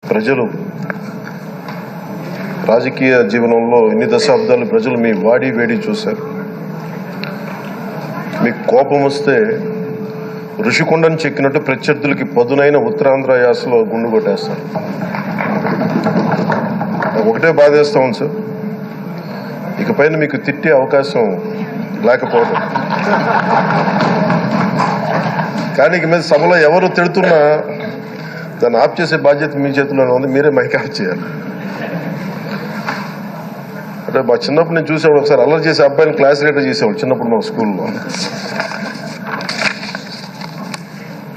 ప్రజలు రాజకీయ జీవనంలో ఇన్ని దశాబ్దాలు ప్రజలు మీ వాడి వేడి చూశారు. మీకు కోపం వస్తే ఋషికొండను చెక్కినట్టు ప్రత్యర్థులకి పదునైన ఉత్తరాంధ్ర యాసలో గుండు కొట్టేస్తారు. ఒకటే బాధేస్తాం సార్, ఇకపైన మీకు తిట్టే అవకాశం లేకపోవడం. కానీ ఇక మీద సభలో ఎవరు తిడుతున్నా దాన్ని ఆఫ్ చేసే బాధ్యత మీ చేతిలోనే ఉంది. మీరే మైక్ ఆఫ్ చేయాలి. అంటే మా చిన్నప్పుడు నేను చూసేవాడు, ఒకసారి అల్లరి చేసే అబ్బాయిని క్లాస్ లీడర్ చేసేవాడు చిన్నప్పుడు మా స్కూల్లో.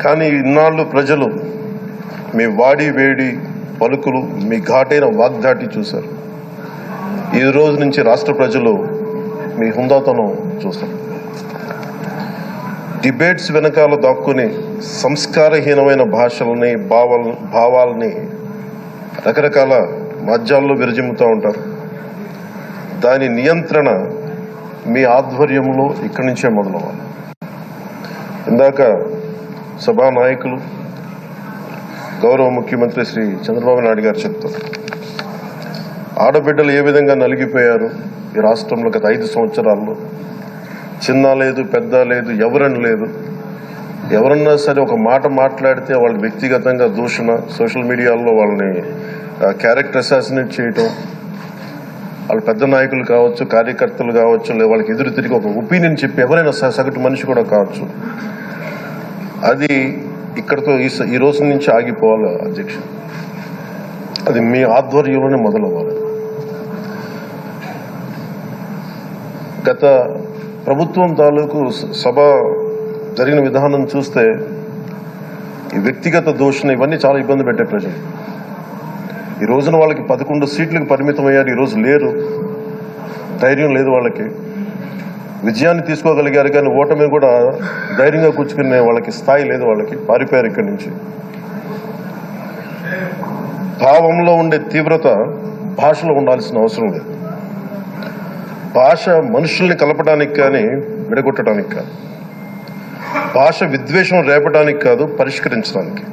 కానీ ఇన్నాళ్ళు ప్రజలు మీ వాడి వేడి పలుకులు, మీ ఘాటైన వాగ్దాటి చూశారు. ఈ రోజు నుంచి రాష్ట్ర ప్రజలు మీ హుందాతనం చూస్తారు. డిబేట్స్ వెనకాల దాక్కుని సంస్కారహీనమైన భాషలని భావాలని రకరకాల మాధ్యాల్లో విరజిమ్ముతూ ఉంటారు. దాని నియంత్రణ మీ ఆధ్వర్యంలో ఇక్కడి నుంచే మొదలవ్వాలి. ఇందాక సభా నాయకులు గౌరవ ముఖ్యమంత్రి శ్రీ చంద్రబాబు నాయుడు గారు చెప్తారు, ఆడబిడ్డలు ఏ విధంగా నలిగిపోయారు ఈ రాష్ట్రంలో గత 5 సంవత్సరాల్లో. చిన్న లేదు, పెద్ద లేదు, ఎవరని లేదు. ఎవరన్నా సరే ఒక మాట మాట్లాడితే వాళ్ళు వ్యక్తిగతంగా దూషణ, సోషల్ మీడియాలో వాళ్ళని క్యారెక్టర్ అసాసినేట్ చేయటం, వాళ్ళు పెద్ద నాయకులు కావచ్చు, కార్యకర్తలు కావచ్చు, లేదా వాళ్ళకి ఎదురు తిరిగి ఒక ఒపీనియన్ చెప్పి ఎవరైనా సగటు మనిషి కూడా కావచ్చు, అది ఇక్కడతో ఈ రోజు నుంచి ఆగిపోవాలి అధ్యక్ష. అది మీ ఆధ్వర్యంలోనే మొదలవ్వాలి. గత ప్రభుత్వం తాలూకు సభ జరిగిన విధానం చూస్తే ఈ వ్యక్తిగత దూషణ ఇవన్నీ చాలా ఇబ్బంది పెట్టే ప్రజలు. ఈ రోజున వాళ్ళకి 11 సీట్లకు పరిమితం అయ్యారు, ఈరోజు లేరు, ధైర్యం లేదు వాళ్ళకి. విజయాన్ని తీసుకోగలిగారు కానీ ఓటమిని కూడా ధైర్యంగా కూర్చుకునే వాళ్ళకి స్థాయి లేదు, వాళ్ళకి పారిపోయారు ఇక్కడి నుంచి. భావంలో ఉండే తీవ్రత భాషలో ఉండాల్సిన అవసరం లేదు. భాష మనుషుల్ని కలపడానికి కానీ విడగొట్టడానికి కాదు. భాష విద్వేషం రేపడానికి కాదు, పరిష్కరించడానికి.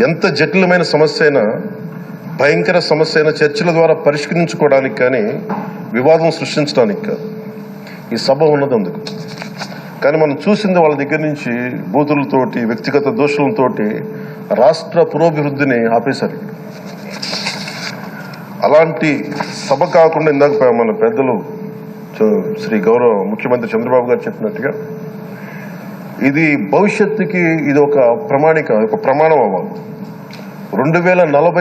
ఎంత జటిలమైన సమస్య అయినా, భయంకర సమస్య అయినా చర్చల ద్వారా పరిష్కరించుకోవడానికి కానీ వివాదం సృష్టించడానికి కాదు. ఈ సభ ఉన్నది అందుకు. కానీ మనం చూసింది వాళ్ళ దగ్గర నుంచి బూతులతోటి, వ్యక్తిగత దోషులతోటి రాష్ట్ర పురోభివృద్ధిని ఆపేశారు. అలాంటి సభ కాకుండా ఇందాక మన పెద్దలు శ్రీ గౌరవ ముఖ్యమంత్రి చంద్రబాబు గారు చెప్పినట్టుగా ఇది భవిష్యత్తుకి ఇది ఒక ప్రమాణిక, ఒక ప్రమాణం అవ్వాలి. 2040